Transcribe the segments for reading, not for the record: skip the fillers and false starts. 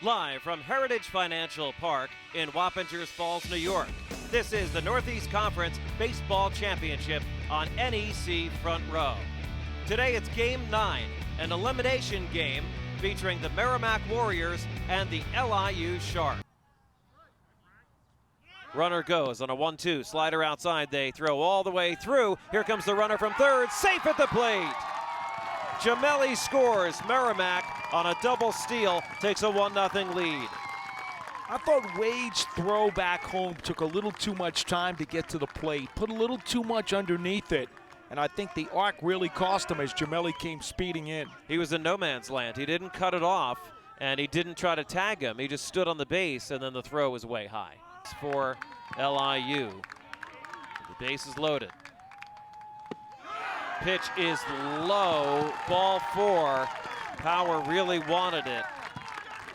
Live from Heritage Financial Park in Wappingers Falls, New York, this is the Northeast Conference Baseball Championship on NEC Front Row. Today it's Game 9, an elimination game featuring the Merrimack Warriors and the LIU Sharks. Runner goes on a 1-2, slider outside, they throw all the way through. Here comes the runner from third, safe at the plate. Jamelli scores. Merrimack on a double steal takes a 1-0 lead. I thought Wade's throw back home took a little too much time to get to the plate, put a little too much underneath it, and I think the arc really cost him as Jamelli came speeding in. He was in no man's land. He didn't cut it off, and he didn't try to tag him. He just stood on the base, and then the throw was way high. For LIU, the base is loaded. Pitch is low, ball 4. Power really wanted it.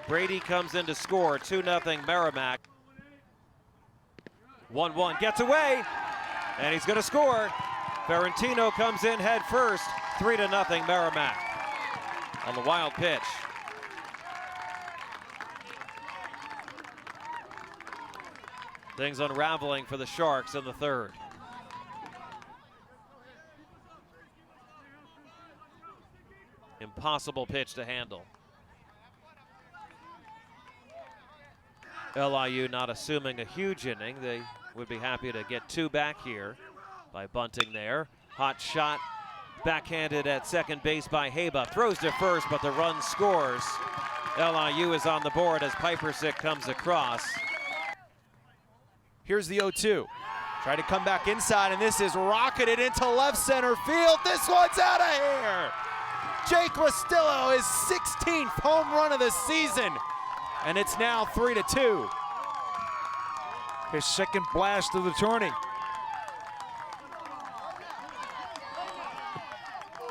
Brady comes in to score, 2-0 Merrimack. 1-1, gets away, and he's gonna score. Ferrantino comes in head first, 3-0 Merrimack on the wild pitch. Things unraveling for the Sharks in the third. Impossible pitch to handle. LIU not assuming a huge inning. They would be happy to get 2 back here by bunting there. Hot shot, backhanded at second base by Haba. Throws to first, but the run scores. LIU is on the board as Pipersick comes across. Here's the 0-2. Try to come back inside, and this is rocketed into left center field. This one's out of here. Jake Castillo, his 16th home run of the season, and it's now 3-2. His second blast of the tourney.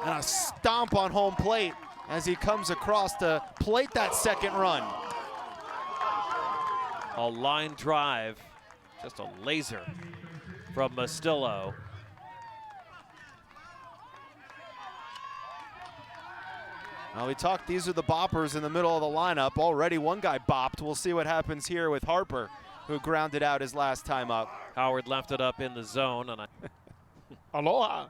And a stomp on home plate as he comes across to plate that second run. A line drive, just a laser from Mastillo. Now we talked, these are the boppers in the middle of the lineup. Already one guy bopped. We'll see what happens here with Harper, who grounded out his last time up. Howard left it up in the zone. And Aloha.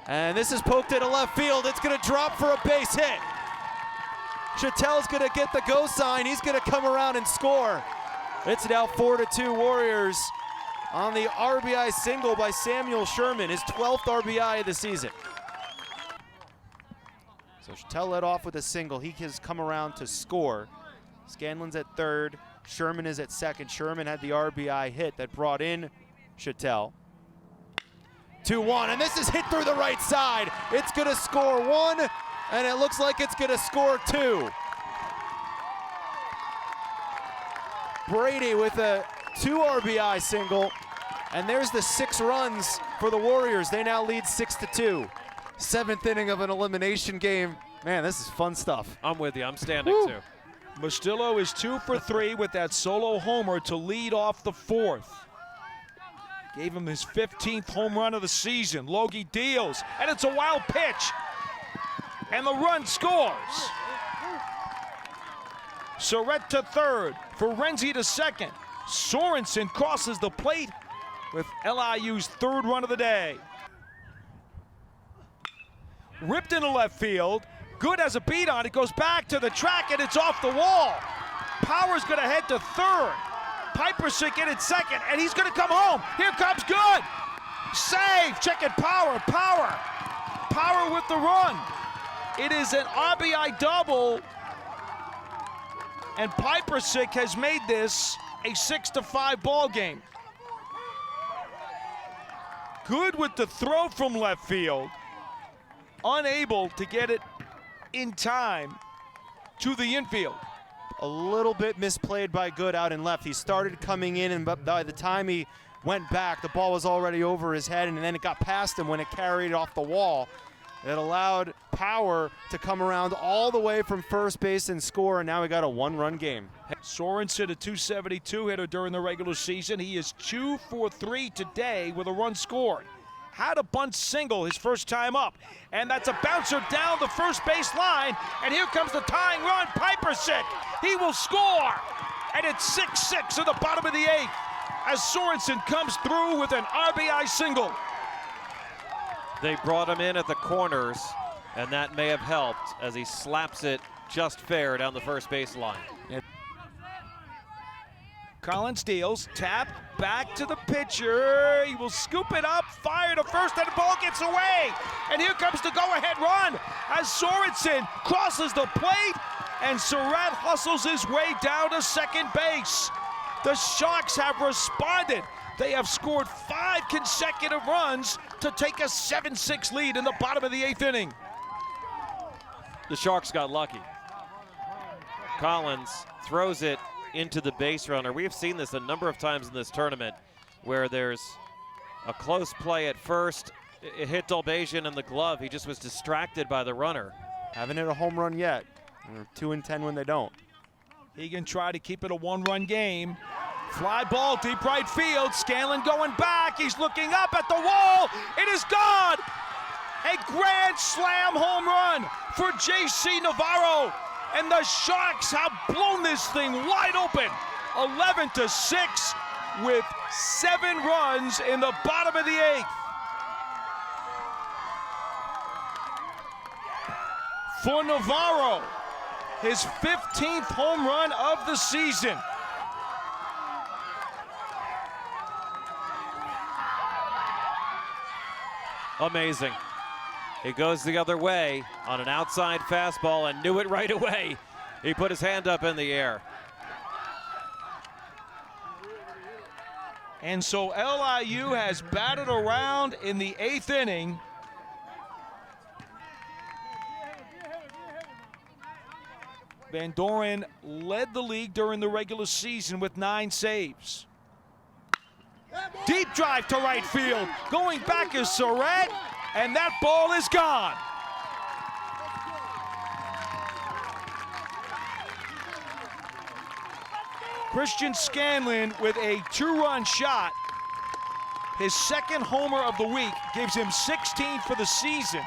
And this is poked into left field. It's going to drop for a base hit. Chattel's going to get the go sign. He's going to come around and score. It's now 4-2 Warriors on the RBI single by Samuel Sherman, his 12th RBI of the season. So Chattel led off with a single. He has come around to score. Scanlon's at third. Sherman is at second. Sherman had the RBI hit that brought in Chattel. 2-1, and this is hit through the right side. It's going to score 1, and it looks like it's going to score 2. Brady with a 2 RBI single, and there's the 6 runs for the Warriors. They now lead 6-2. 7th inning of an elimination game. Man, this is fun stuff. I'm with you, I'm standing too. Mastillo is 2 for 3 with that solo homer to lead off the 4th. Gave him his 15th home run of the season. Logie deals, and it's a wild pitch. And the run scores. Surrett to third, Ferenzi to second. Sorensen crosses the plate with LIU's 3rd run of the day. Ripped into left field. Good has a beat on it, goes back to the track, and it's off the wall. Power's gonna head to third. Pipersick in at second, and he's gonna come home. Here comes Good. Save, check it, Power. Power with the run. It is an RBI double, and Pipersick has made this a 6-5 ball game. Good with the throw from left field, unable to get it in time to the infield. A little bit misplayed by Good out in left. He started coming in, and by the time he went back, the ball was already over his head, and then it got past him when it carried off the wall. It allowed Power to come around all the way from first base and score, and now we got a 1-run game. Sorensen, a 272 hitter during the regular season. He is 2 for 3 today with a run scored. had a bunt single his first time up. And that's a bouncer down the first base line. And here comes the tying run, Pipersick. He will score. And it's 6-6 in the bottom of the 8th as Sorensen comes through with an RBI single. They brought him in at the corners, and that may have helped as he slaps it just fair down the first base line. Collins deals, tap, back to the pitcher. He will scoop it up, fire to first, and the ball gets away. And here comes the go-ahead run as Sorensen crosses the plate, and Surratt hustles his way down to second base. The Sharks have responded. They have scored 5 consecutive runs to take a 7-6 lead in the bottom of the 8th inning. The Sharks got lucky. Collins throws it into the base runner. We have seen this a number of times in this tournament where there's a close play at first. It hit Dolbazian in the glove. He just was distracted by the runner. Haven't hit a home run yet. They're 2-10 when they don't. He can try to keep it a 1-run game. Fly ball, deep right field. Scanlon going back. He's looking up at the wall. It is gone. A grand slam home run for J.C. Navarro. And the Sharks have blown this thing wide open. 11-6 with 7 runs in the bottom of the 8th. For Navarro, his 15th home run of the season. Amazing. He goes the other way on an outside fastball and knew it right away. He put his hand up in the air. And so LIU has batted around in the 8th inning. Van Doren led the league during the regular season with 9 saves. Deep drive to right field. Going back is Surratt, and that ball is gone. Christian Scanlon with a 2-run shot. His second homer of the week gives him 16 for the season.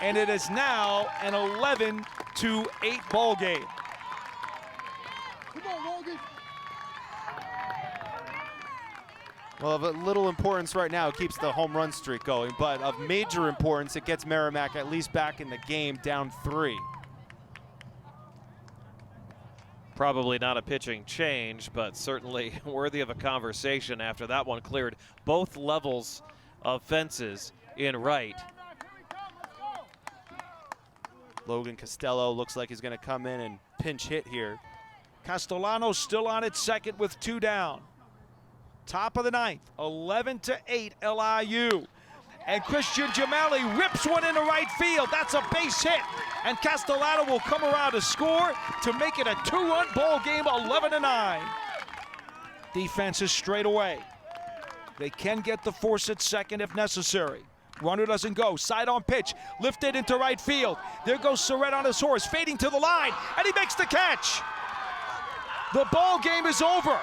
And it is now an 11-8 ball game. Well, of a little importance right now, it keeps the home run streak going, but of major importance, it gets Merrimack at least back in the game, down 3. Probably not a pitching change, but certainly worthy of a conversation after that one cleared both levels of fences in right. Logan Costello looks like he's going to come in and pinch hit here. Castellano still on at second with 2 down. Top of the 9th, 11-8 LIU. And Christian Jamali rips one into right field. That's a base hit. And Castellano will come around to score to make it a 2-run ball game, 11-9. Defense is straight away. They can get the force at second if necessary. Runner doesn't go. Side on pitch. Lifted into right field. There goes Surratt on his horse, fading to the line, and he makes the catch. The ball game is over.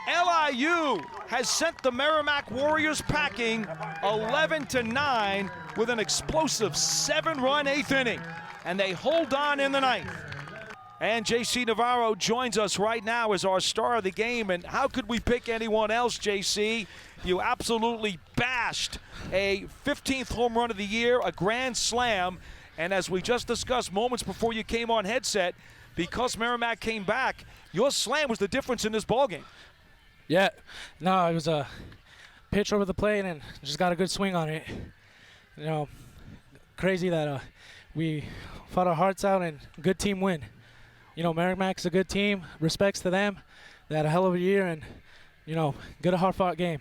LIU has sent the Merrimack Warriors packing 11-9 with an explosive 7-run 8th inning. And they hold on in the 9th. And J.C. Navarro joins us right now as our star of the game. And how could we pick anyone else, J.C.? You absolutely bashed a 15th home run of the year, a grand slam. And as we just discussed moments before you came on headset, because Merrimack came back, your slam was the difference in this ballgame. Yeah, no, it was a pitch over the plate and just got a good swing on it. You know, crazy that we fought our hearts out and good team win. You know, Merrimack's a good team, respects to them. They had a hell of a year and, you know, good hard-fought game.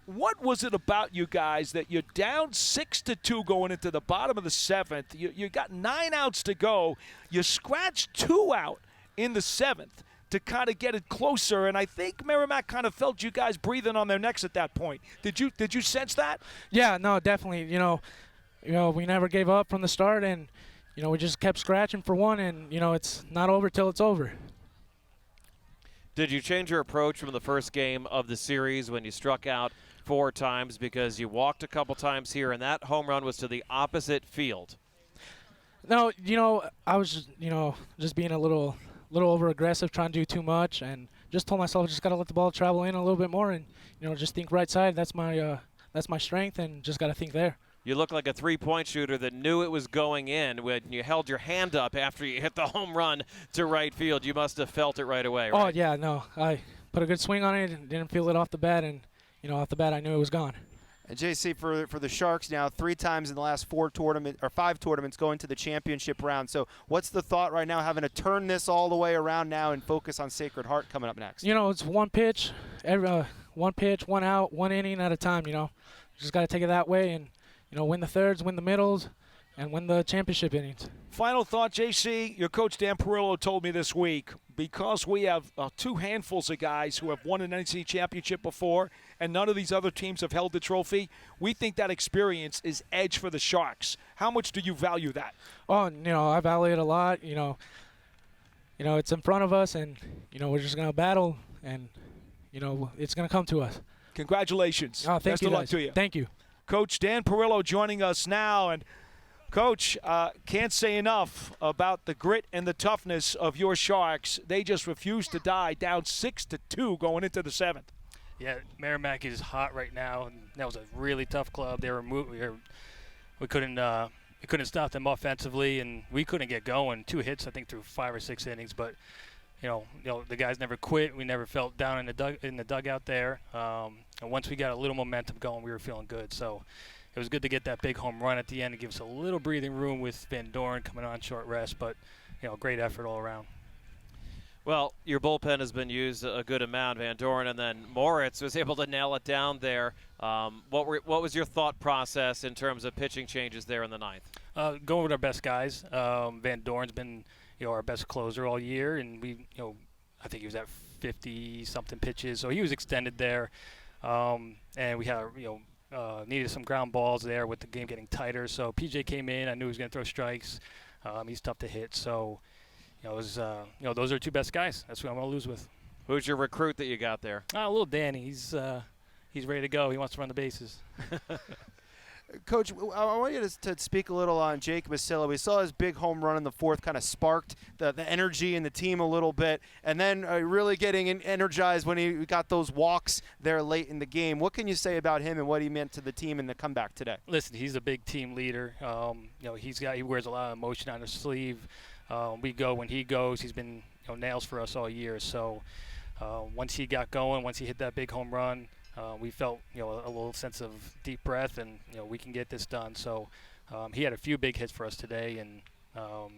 What was it about you guys that you're down 6-2 going into the bottom of the 7th? You got 9 outs to go. You scratched 2 out in the 7th. To kind of get it closer, and I think Merrimack kind of felt you guys breathing on their necks at that point. Did you sense that? Yeah, no, definitely. You know, we never gave up from the start, and you know, we just kept scratching for one, and you know, it's not over till it's over. Did you change your approach from the first game of the series when you struck out 4 times because you walked a couple times here, and that home run was to the opposite field. No, I was just being a little over aggressive, trying to do too much, and just told myself I just got to let the ball travel in a little bit more, and just think right side. That's my strength, and just got to think there. You look like a three-point shooter that knew it was going in when you held your hand up after you hit the home run to right field. You must have felt it right away, right? Oh, yeah, no. I put a good swing on it and didn't feel it off the bat, and, off the bat I knew it was gone. And JC, for the Sharks now, 3 times in the last 5 tournaments going to the championship round. So what's the thought right now, having to turn this all the way around now and focus on Sacred Heart coming up next? It's one pitch, one pitch, one out, one inning at a time, Just got to take it that way and, win the thirds, win the middles, and win the championship innings. Final thought, JC, your coach Dan Perillo told me this week, because we have 2 handfuls of guys who have won an NCAA championship before and none of these other teams have held the trophy, we think that experience is edge for the Sharks. How much do you value that? Oh, I value it a lot. It's in front of us, and, we're just going to battle, and, it's going to come to us. Congratulations. Oh, thank you, Best of luck guys. to you. Thank you. Coach Dan Perillo joining us now. And, Coach, can't say enough about the grit and the toughness of your Sharks. They just refused to die, down 6-2 going into the 7th. Yeah, Merrimack is hot right now, and that was a really tough club. They were we couldn't stop them offensively, and we couldn't get going. 2 hits, I think, through 5 or 6 innings, but the guys never quit. We never felt down in the dugout there. And once we got a little momentum going, we were feeling good. So it was good to get that big home run at the end and give us a little breathing room with Van Doren coming on short rest. But great effort all around. Well, your bullpen has been used a good amount, Van Doren, and then Moritz was able to nail it down there. What was your thought process in terms of pitching changes there in the 9th? Going with our best guys. Van Doren's been our best closer all year, and I think he was at 50-something pitches, so he was extended there. And we had needed some ground balls there with the game getting tighter. So PJ came in. I knew he was going to throw strikes. He's tough to hit. So those are 2 best guys. That's who I'm going to lose with. Who's your recruit that you got there? Little Danny. He's ready to go. He wants to run the bases. Coach, I want you to speak a little on Jake Masilla. We saw his big home run in the 4th kind of sparked the energy in the team a little bit, and then really getting energized when he got those walks there late in the game. What can you say about him and what he meant to the team in the comeback today? Listen, he's a big team leader. He wears a lot of emotion on his sleeve. We go when he goes. He's been nails for us all year. So once he got going, once he hit that big home run, we felt a little sense of deep breath, and we can get this done. So he had a few big hits for us today, and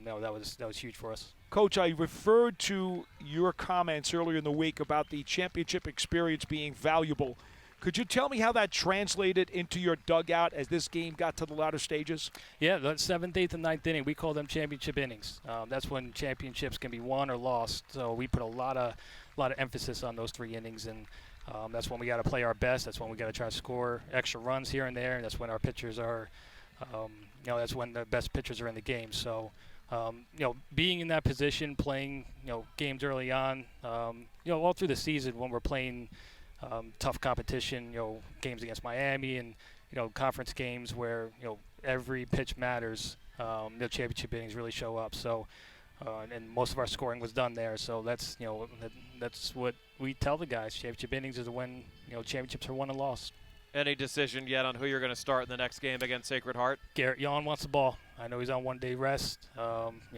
that was huge for us. Coach, I referred to your comments earlier in the week about the championship experience being valuable. Could you tell me how that translated into your dugout as this game got to the latter stages? Yeah, the 7th, 8th, and 9th inning, we call them championship innings. That's when championships can be won or lost. So we put a lot of emphasis on those 3 innings, and that's when we got to play our best. That's when we got to try to score extra runs here and there, and that's when our pitchers are, that's when the best pitchers are in the game. So, being in that position, playing, games early on, all through the season when we're playing tough competition, games against Miami and, conference games where, every pitch matters, the championship innings really show up. So, and most of our scoring was done there. So that's, that's what we tell the guys. Championship innings is when, championships are won and lost. Any decision yet on who you're going to start in the next game against Sacred Heart? Garrett Yon wants the ball. I know he's on 1-day rest.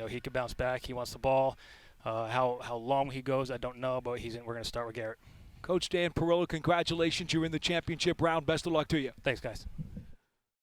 He could bounce back. He wants the ball. How long he goes, I don't know, but we're going to start with Garrett. Coach Dan Perillo, congratulations. You're in the championship round. Best of luck to you. Thanks, guys.